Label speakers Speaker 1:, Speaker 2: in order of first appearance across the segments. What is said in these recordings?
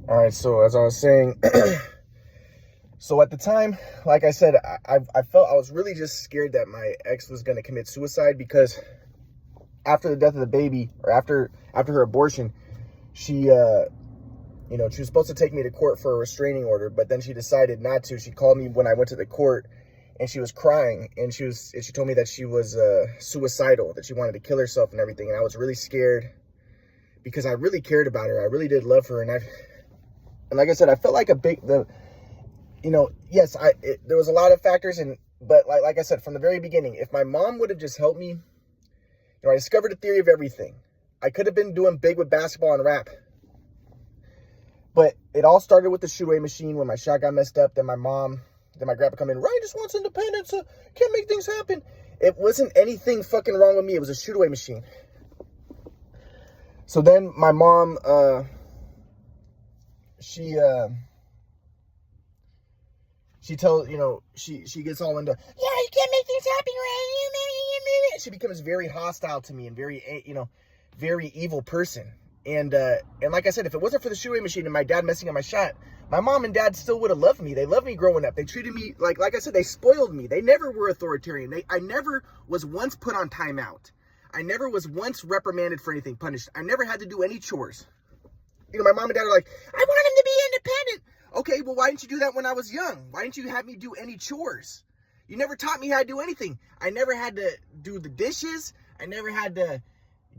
Speaker 1: All right, so as I was saying, so at the time, like I said, I felt I was really just scared that my ex was going to commit suicide because after the death of the baby, or after her abortion, she she was supposed to take me to court for a restraining order, but then she decided not to. She called me when I went to the court, and she was crying, and she told me that she was suicidal, that she wanted to kill herself and everything, and I was really scared because I really cared about her. I really did love her, and like I said, I felt like yes, there was a lot of factors, but like I said, from the very beginning, if my mom would have just helped me, I discovered the theory of everything. I could have been doing big with basketball and rap, but it all started with the shoe weight machine when my shot got messed up. Then my grandpa come in, Ryan just wants independence, can't make things happen. It wasn't anything fucking wrong with me. It was a shoot away machine. So then my mom, she tells, she gets all into, you can't make things happen, right? She becomes very hostile to me and very, very evil person. And like I said, if it wasn't for the shoe weight machine and my dad messing up my shot, my mom and dad still would have loved me. They loved me growing up. They treated me, like I said, they spoiled me. They never were authoritarian. I never was once put on timeout. I never was once reprimanded for anything, punished. I never had to do any chores. My mom and dad are like, I want him to be independent. Okay, well, why didn't you do that when I was young? Why didn't you have me do any chores? You never taught me how to do anything. I never had to do the dishes. I never had to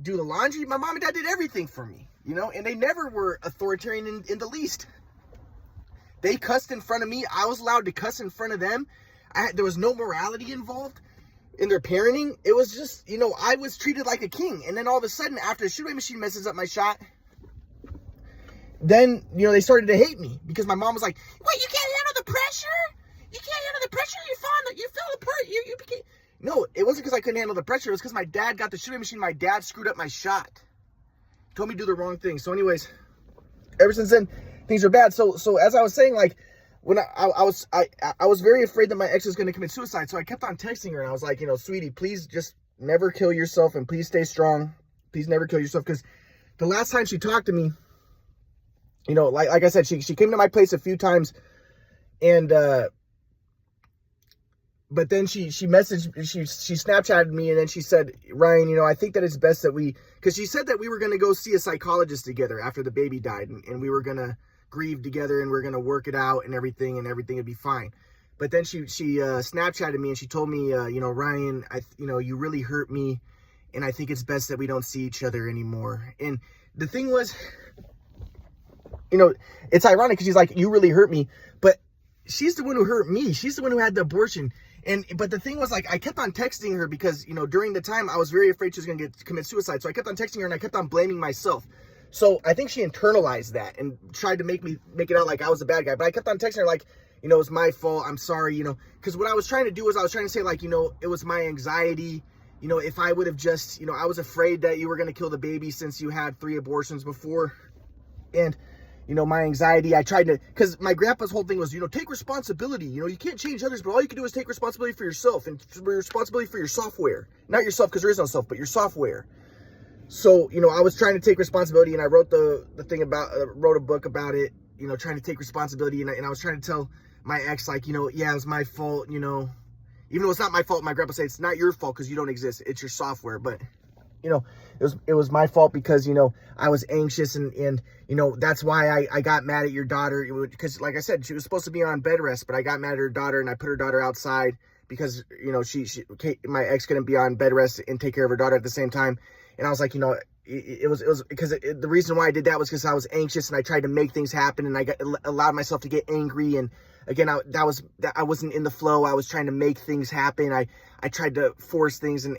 Speaker 1: do the laundry. My mom and dad did everything for me, and they never were authoritarian in the least. They cussed in front of me. I was allowed to cuss in front of them. There was no morality involved in their parenting. It was just, I was treated like a king. And then all of a sudden, after the shoe weight machine messes up my shot, then, they started to hate me because my mom was like, what, you can't handle the pressure? You can't handle the pressure? You feel the pressure. You became... No, it wasn't because I couldn't handle the pressure. It was because my dad got the shoe weight machine. My dad screwed up my shot. He told me to do the wrong thing. So anyways, ever since then, things are bad. So as I was saying, like, when I was very afraid that my ex was going to commit suicide. So I kept on texting her and I was like, sweetie, please just never kill yourself and please stay strong. Please never kill yourself. Because the last time she talked to me, like I said, she came to my place a few times, and but then she Snapchatted me, and then she said, Ryan, I think that it's best that because she said that we were going to go see a psychologist together after the baby died, and we were going to grieve together, and we're going to work it out and everything would be fine. But then she Snapchatted me, and she told me, Ryan, you really hurt me, and I think it's best that we don't see each other anymore. And the thing was, it's ironic because she's like, you really hurt me, but she's the one who hurt me. She's the one who had the abortion. But the thing was, like, I kept on texting her because, during the time I was very afraid she was going to commit suicide. So I kept on texting her and I kept on blaming myself. So I think she internalized that and tried to make it out like I was a bad guy. But I kept on texting her like, it's my fault. I'm sorry, because what I was trying to do was I was trying to say, like, it was my anxiety. If I would have just, I was afraid that you were going to kill the baby since you had 3 abortions before. And my anxiety, I tried to, because my grandpa's whole thing was, take responsibility. You can't change others, but all you can do is take responsibility for yourself and responsibility for your software. Not yourself, because there is no self, but your software. So, I was trying to take responsibility, and I wrote the thing about, wrote a book about it, trying to take responsibility. And I was trying to tell my ex, like, yeah, it was my fault, even though it's not my fault. My grandpa said, it's not your fault because you don't exist. It's your software. But, it was my fault because, I was anxious and that's why I got mad at your daughter. Because, like I said, she was supposed to be on bed rest, but I got mad at her daughter and I put her daughter outside because, my ex couldn't be on bed rest and take care of her daughter at the same time. And I was like, it was because the reason why I did that was because I was anxious and I tried to make things happen and I allowed myself to get angry. And again, I wasn't in the flow. I was trying to make things happen. I tried to force things and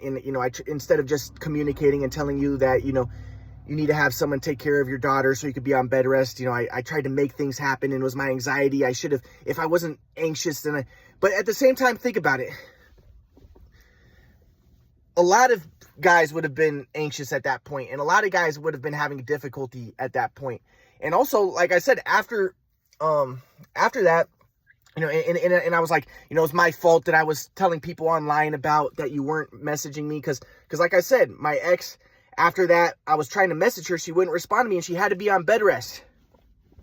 Speaker 1: instead of just communicating and telling you that, you need to have someone take care of your daughter so you could be on bed rest. I tried to make things happen, and it was my anxiety. I should have, if I wasn't anxious, but at the same time, think about it. A lot of guys would have been anxious at that point, and a lot of guys would have been having difficulty at that point. And also, like I said, after that, and I was like, it's my fault that I was telling people online about that you weren't messaging me. Cause like I said, my ex, after that, I was trying to message her. She wouldn't respond to me and she had to be on bed rest.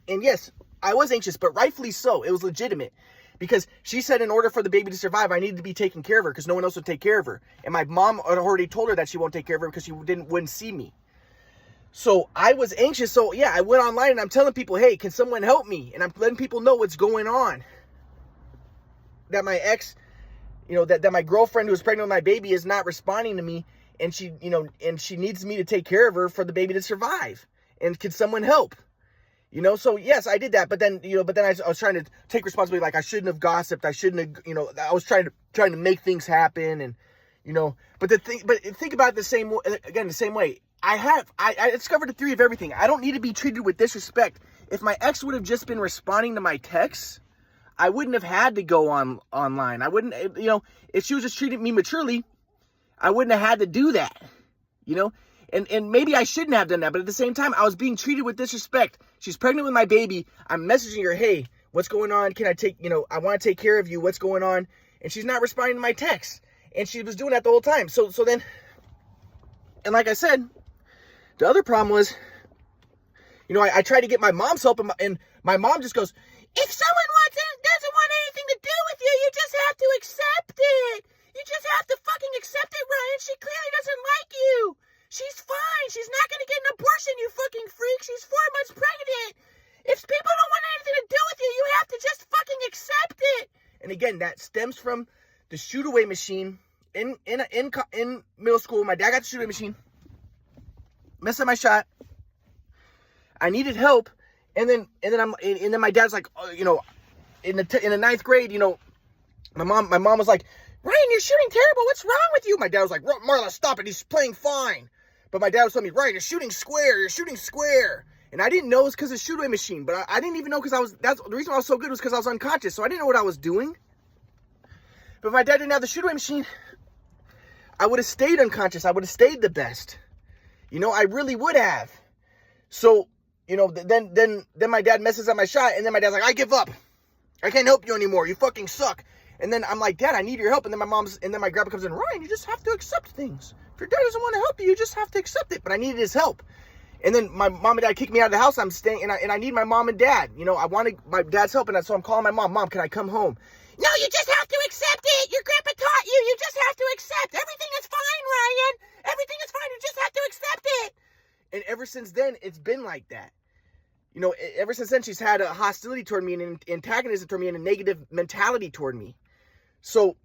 Speaker 1: And yes, I was anxious, but rightfully so. It was legitimate. Because she said in order for the baby to survive, I needed to be taking care of her because no one else would take care of her. And my mom had already told her that she won't take care of her because she wouldn't see me. So I was anxious. So yeah, I went online and I'm telling people, hey, can someone help me? And I'm letting people know what's going on. That my ex, that my girlfriend who was pregnant with my baby is not responding to me. And she, and she needs me to take care of her for the baby to survive. And can someone help? So yes, I did that, but then, I was trying to take responsibility. Like I shouldn't have gossiped. I shouldn't have, I was trying to make things happen. And, but think about it the same way. I discovered the theory of everything. I don't need to be treated with disrespect. If my ex would have just been responding to my texts, I wouldn't have had to go online. I wouldn't, if she was just treating me maturely, I wouldn't have had to do that, And maybe I shouldn't have done that, but at the same time, I was being treated with disrespect. She's pregnant with my baby. I'm messaging her, hey, what's going on? Can I take, I want to take care of you. What's going on? And she's not responding to my texts. And she was doing that the whole time. So then, and like I said, the other problem was, I tried to get my mom's help, and my mom just goes, if someone doesn't want anything to do with you, you just have to accept it. You just have to fucking accept it, Ryan. She clearly doesn't like you. She's fine. She's not going to get an abortion, you fucking freak. She's 4 months pregnant. If people don't want anything to do with you, you have to just fucking accept it. And again, that stems from the shoot-away machine in middle school. My dad got the shoot-away machine. Messed up my shot. I needed help. And then my dad's like, in the ninth grade, my mom was like, Ryan, you're shooting terrible. What's wrong with you? My dad was like, Marla, stop it. He's playing fine. But my dad was telling me, Ryan, you're shooting square. You're shooting square. And I didn't know it was because of the shoot-away machine. But I didn't even know because that's the reason why I was so good was because I was unconscious. So I didn't know what I was doing. But if my dad didn't have the shoot-away machine, I would have stayed unconscious. I would have stayed the best. I really would have. So, then my dad messes up my shot. And then my dad's like, I give up. I can't help you anymore. You fucking suck. And then I'm like, Dad, I need your help. And then my grandpa comes in, Ryan, you just have to accept things. If your dad doesn't want to help you, you just have to accept it. But I needed his help. And then my mom and dad kicked me out of the house. I'm staying, and I need my mom and dad. I wanted my dad's help, and so I'm calling my mom. Mom, can I come home? No, you just have to accept it. Your grandpa taught you. You just have to accept. Everything is fine, Ryan. Everything is fine. You just have to accept it. And ever since then, it's been like that. Ever since then, she's had a hostility toward me and an antagonism toward me and a negative mentality toward me. So,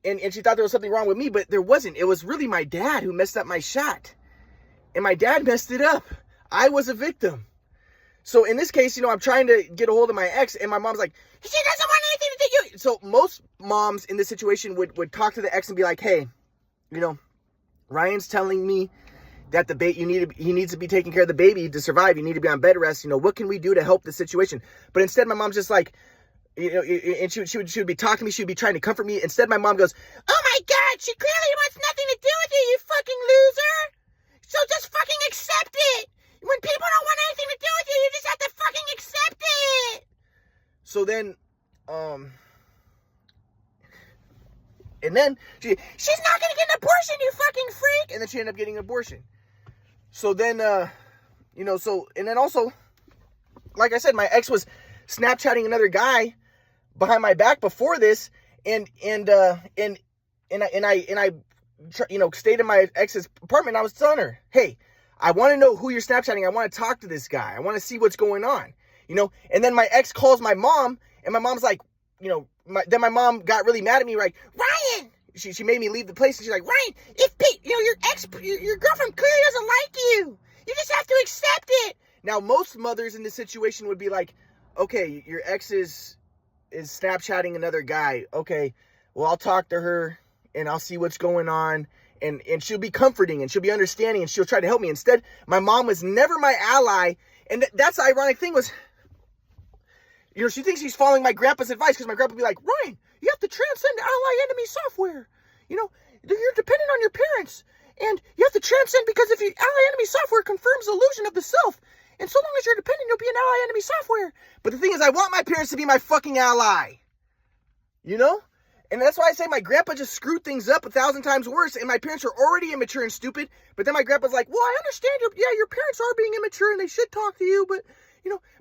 Speaker 1: and she thought there was something wrong with me, but there wasn't. It was really my dad who messed up my shot. And my dad messed it up. I was a victim. So in this case, I'm trying to get a hold of my ex, and my mom's like, she doesn't want anything to do with you. So most moms in this situation would talk to the ex and be like, hey, Ryan's telling me that he needs to be taking care of the baby to survive. You need to be on bed rest. What can we do to help the situation? But instead, my mom's just like, and she would be talking to me. She would be trying to comfort me. Instead, my mom goes, oh my God, she clearly wants nothing to do with you, you fucking loser. So just fucking accept it. When people don't want anything to do with you, you just have to fucking accept it. So then, and then she's not going to get an abortion, you fucking freak. And then she ended up getting an abortion. So then, and then also, like I said, my ex was Snapchatting another guy behind my back before this, and I stayed in my ex's apartment. And I was telling her, hey, I want to know who you're Snapchatting. I want to talk to this guy. I want to see what's going on, and then my ex calls my mom, and my mom's like, then my mom got really mad at me, like, Ryan, she made me leave the place, and she's like, Ryan, if Pete, your girlfriend clearly doesn't like you. You just have to accept it. Now, most mothers in this situation would be like, okay, your ex is Snapchatting another guy. Okay, well, I'll talk to her and I'll see what's going on. And she'll be comforting and she'll be understanding and she'll try to help me. Instead, my mom was never my ally. And that's the ironic thing was, she thinks she's following my grandpa's advice because my grandpa would be like, Ryan, you have to transcend ally-enemy software. You're dependent on your parents. And you have to transcend because if ally-enemy software confirms the illusion of the self. And so long as you're dependent, you'll be an ally-enemy software. But the thing is, I want my parents to be my fucking ally. And that's why I say my grandpa just screwed things up 1,000 times worse. And my parents are already immature and stupid. But then my grandpa's like, well, I understand your parents are being immature and they should talk to you. But,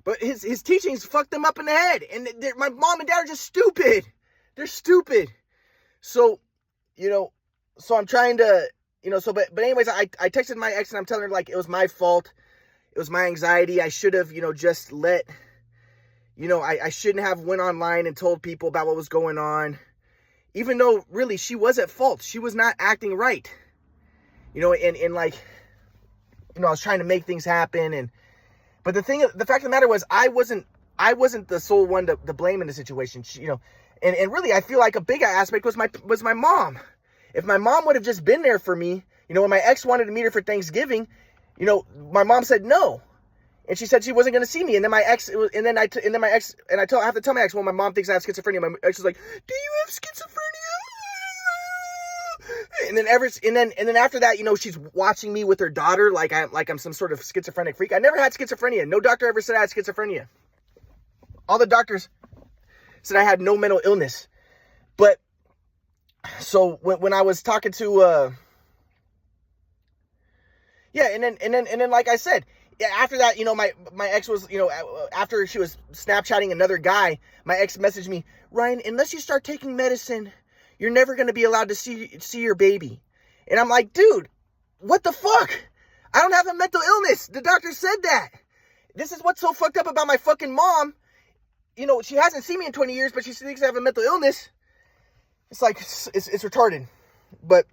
Speaker 1: but his teachings fucked them up in the head. And my mom and dad are just stupid. They're stupid. So, so I'm trying to, but anyways, I texted my ex and I'm telling her, like, it was my fault. It was my anxiety. I should have, just let, I shouldn't have went online and told people about what was going on. Even though, really, she was at fault. She was not acting right. And like, I was trying to make things happen. But the fact of the matter was, I wasn't the sole one to blame in the situation. And really, I feel like a big aspect was my mom. If my mom would have just been there for me, when my ex wanted to meet her for Thanksgiving, my mom said no. And she said she wasn't going to see me. And then my ex, I have to tell my ex, well, my mom thinks I have schizophrenia. My ex was like, do you have schizophrenia? And then after that, she's watching me with her daughter like I'm some sort of schizophrenic freak. I never had schizophrenia. No doctor ever said I had schizophrenia. All the doctors said I had no mental illness. But so when I was talking to and then like I said, after that, my ex was, after she was Snapchatting another guy, my ex messaged me, Ryan, unless you start taking medicine, you're never going to be allowed to see your baby. And I'm like, dude, what the fuck? I don't have a mental illness. The doctor said that. This is what's so fucked up about my fucking mom. She hasn't seen me in 20 years, but she thinks I have a mental illness. It's like, it's retarded. But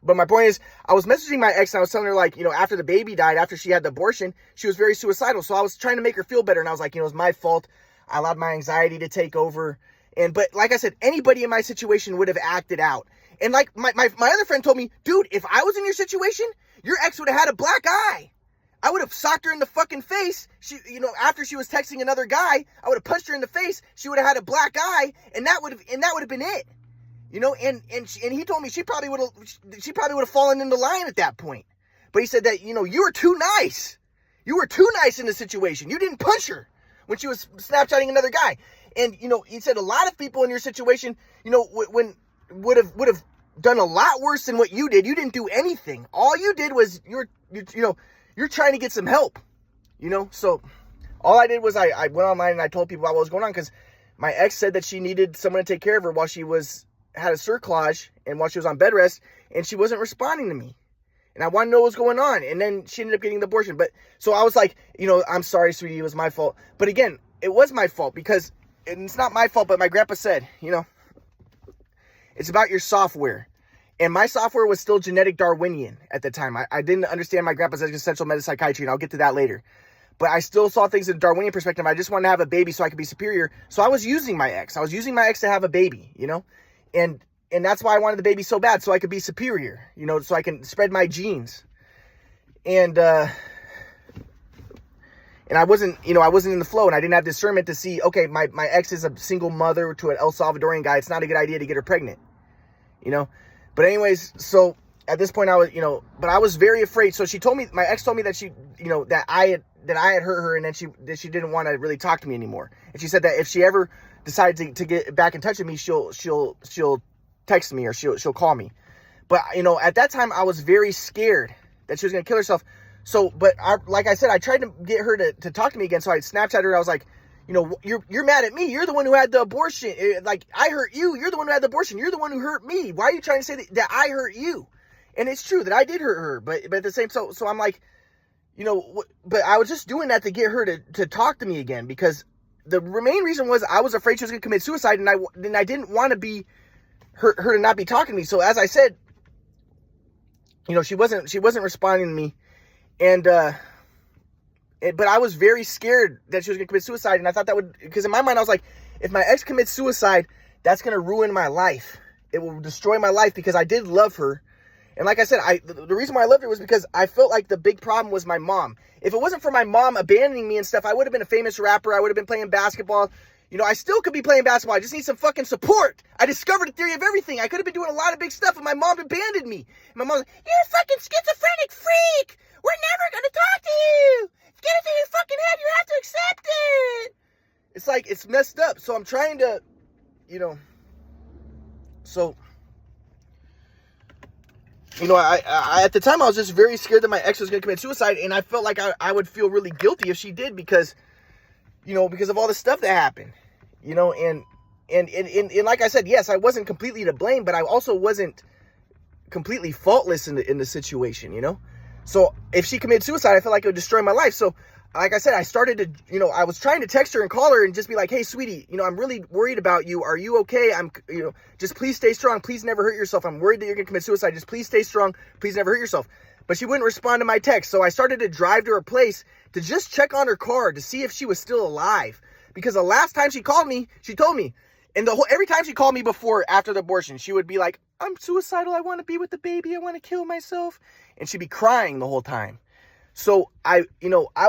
Speaker 1: my point is, I was messaging my ex and I was telling her, like, after the baby died, after she had the abortion, she was very suicidal. So I was trying to make her feel better. And I was like, it was my fault. I allowed my anxiety to take over. But like I said, anybody in my situation would have acted out. And like my other friend told me, dude, if I was in your situation, your ex would have had a black eye. I would have socked her in the fucking face. She, after she was texting another guy, I would have punched her in the face. She would have had a black eye, and that would have been it. And he told me she probably would have fallen into line at that point. But he said that, you were too nice. You were too nice in the situation. You didn't punch her when she was Snapchatting another guy. And, he said a lot of people in your situation, when would have done a lot worse than what you did. You didn't do anything. All you did was you're trying to get some help, So all I did was I went online and I told people about what was going on because my ex said that she needed someone to take care of her while she had a cerclage and while she was on bed rest, and she wasn't responding to me. And I wanted to know what was going on. And then she ended up getting the abortion. But so I was like, I'm sorry, sweetie, it was my fault. But again, it was my fault because it's not my fault, but my grandpa said, it's about your software. And my software was still genetic Darwinian at the time. I didn't understand my grandpa's existential metapsychiatry, and I'll get to that later. But I still saw things in a Darwinian perspective. I just wanted to have a baby so I could be superior. So I was using my ex. I was using my ex to have a baby, And that's why I wanted the baby so bad, so I could be superior, so I can spread my genes. And I wasn't in the flow, and I didn't have discernment to see, okay, my ex is a single mother to an El Salvadorian guy. It's not a good idea to get her pregnant, But anyways, so at this point I was, but I was very afraid. So my ex told me that she, that I had hurt her, and then that she didn't want to really talk to me anymore. And she said that if she ever decides to get back in touch with me, she'll text me or she'll call me. But at that time I was very scared that she was gonna kill herself. So, but like I said, I tried to get her to talk to me again. So I Snapchatted her. I was like, you're mad at me. You're the one who had the abortion. Like, I hurt you. You're the one who had the abortion. You're the one who hurt me. Why are you trying to say that I hurt you? And it's true that I did hurt her. But at the same, so I'm like, but I was just doing that to get her to talk to me again, because the main reason was I was afraid she was going to commit suicide, and I didn't want to be her to not be talking to me. So as I said, she wasn't responding to me, and but I was very scared that she was going to commit suicide, and I thought that would, because in my mind I was like, if my ex commits suicide, that's going to ruin my life. It will destroy my life, because I did love her. And like I said, the reason why I loved her was because I felt like the big problem was my mom. If it wasn't for my mom abandoning me and stuff, I would have been a famous rapper. I would have been playing basketball. I still could be playing basketball. I just need some fucking support. I discovered the theory of everything. I could have been doing a lot of big stuff, and my mom abandoned me. And my mom's like, you're a fucking schizophrenic freak. We're never going to talk to you. Get it through your fucking head. You have to accept it. It's like, it's messed up. So I'm trying to, so you know, I at the time I was just very scared that my ex was going to commit suicide, and I felt like I would feel really guilty if she did, because, you know, because of all the stuff that happened, you know, and like I said, yes, I wasn't completely to blame, but I also wasn't completely faultless in the situation, you know. So if she committed suicide, I felt like it would destroy my life. So like I said, I started to, you know, I was trying to text her and call her and just be like, hey, sweetie, you know, I'm really worried about you. Are you okay? You know, just please stay strong. Please never hurt yourself. I'm worried that you're going to commit suicide. Just please stay strong. Please never hurt yourself. But she wouldn't respond to my text. So I started to drive to her place to just check on her car to see if she was still alive. Because the last time she called me, she told me, and every time she called me after the abortion, she would be like, I'm suicidal. I want to be with the baby. I want to kill myself. And she'd be crying the whole time. So I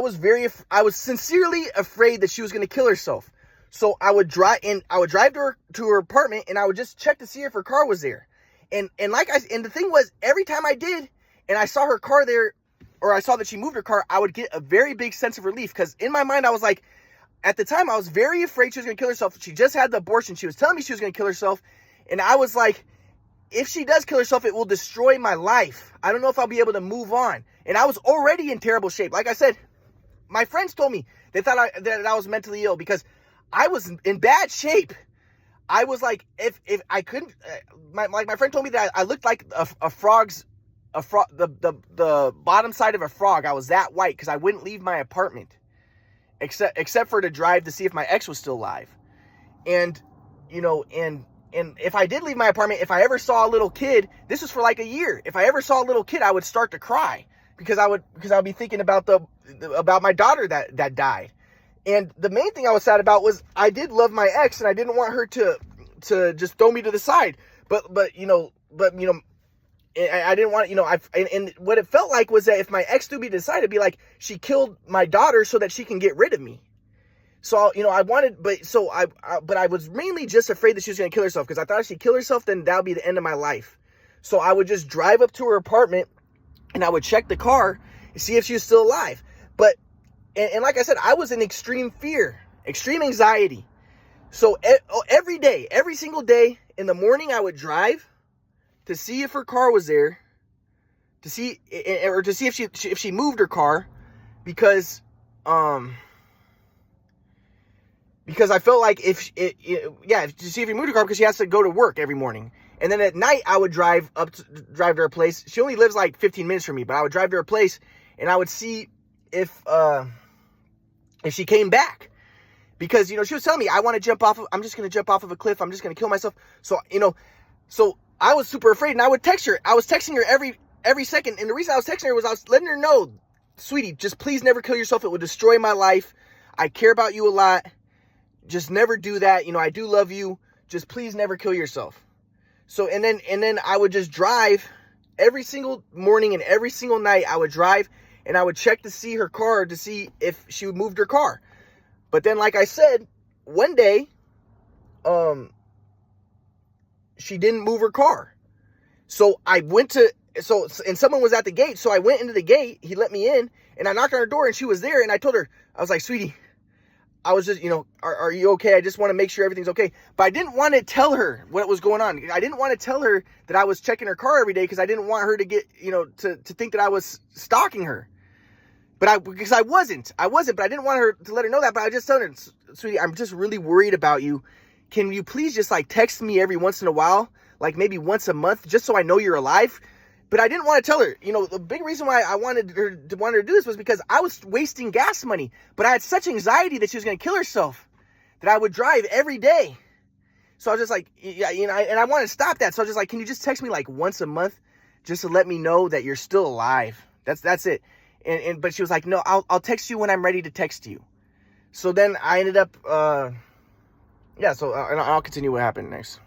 Speaker 1: was sincerely afraid that she was going to kill herself. So I would drive to her apartment, and I would just check to see if her car was there. And the thing was, every time I did, and I saw her car there, or I saw that she moved her car, I would get a very big sense of relief. Because in my mind, I was like, at the time, I was very afraid she was going to kill herself. She just had the abortion. She was telling me she was going to kill herself. And I was like, if she does kill herself, it will destroy my life. I don't know if I'll be able to move on. And I was already in terrible shape. Like I said, my friends told me they thought that I was mentally ill because I was in bad shape. I was like, if I couldn't, my friend told me that I looked like the bottom side of a frog. I was that white because I wouldn't leave my apartment except for to drive to see if my ex was still alive. And, you know, and if I did leave my apartment, if I ever saw a little kid, this was for like a year. If I ever saw a little kid, I would start to cry because I would be thinking about my daughter that died. And the main thing I was sad about was I did love my ex, and I didn't want her to just throw me to the side. But I didn't want, you know, and what it felt like was that if my ex threw me to the side, it'd be like she killed my daughter so that she can get rid of me. So, you know, I was mainly just afraid that she was going to kill herself, because I thought if she killed herself, then that would be the end of my life. So I would just drive up to her apartment, and I would check the car and see if she was still alive. But, and like I said, I was in extreme fear, extreme anxiety. So every day, every single day in the morning, I would drive to see if her car was there, to see if she moved her car, because I felt like to see if he moved her car, because she has to go to work every morning. And then at night, I would drive to her place. She only lives like 15 minutes from me, but I would drive to her place, and I would see if she came back. Because, you know, she was telling me, I'm just going to jump off of a cliff. I'm just going to kill myself. So, you know, so I was super afraid, and I would text her. I was texting her every second. And the reason I was texting her was I was letting her know, sweetie, just please never kill yourself. It would destroy my life. I care about you a lot. Just never do that. You know, I do love you. Just please never kill yourself. So, and then I would just drive every single morning and every single night. I would drive, and I would check to see her car to see if she moved her car. But then, like I said, one day, she didn't move her car. So and someone was at the gate. So I went into the gate. He let me in, and I knocked on her door, and she was there. And I told her, I was like, sweetie, I was just, you know, are you okay? I just want to make sure everything's okay. But I didn't want to tell her what was going on. I didn't want to tell her that I was checking her car every day, because I didn't want her to get, you know, to think that I was stalking her. Because I wasn't, but I didn't want her to let her know that. But I just told her, sweetie, I'm just really worried about you. Can you please just like text me every once in a while, like maybe once a month, just so I know you're alive? But I didn't want to tell her. You know, the big reason why I wanted her to do this was because I was wasting gas money. But I had such anxiety that she was going to kill herself that I would drive every day. So I was just like, yeah, you know, and I wanted to stop that. So I was just like, can you just text me like once a month just to let me know that you're still alive? That's it. But she was like, no, I'll text you when I'm ready to text you. So then I ended up, so I'll continue what happened next.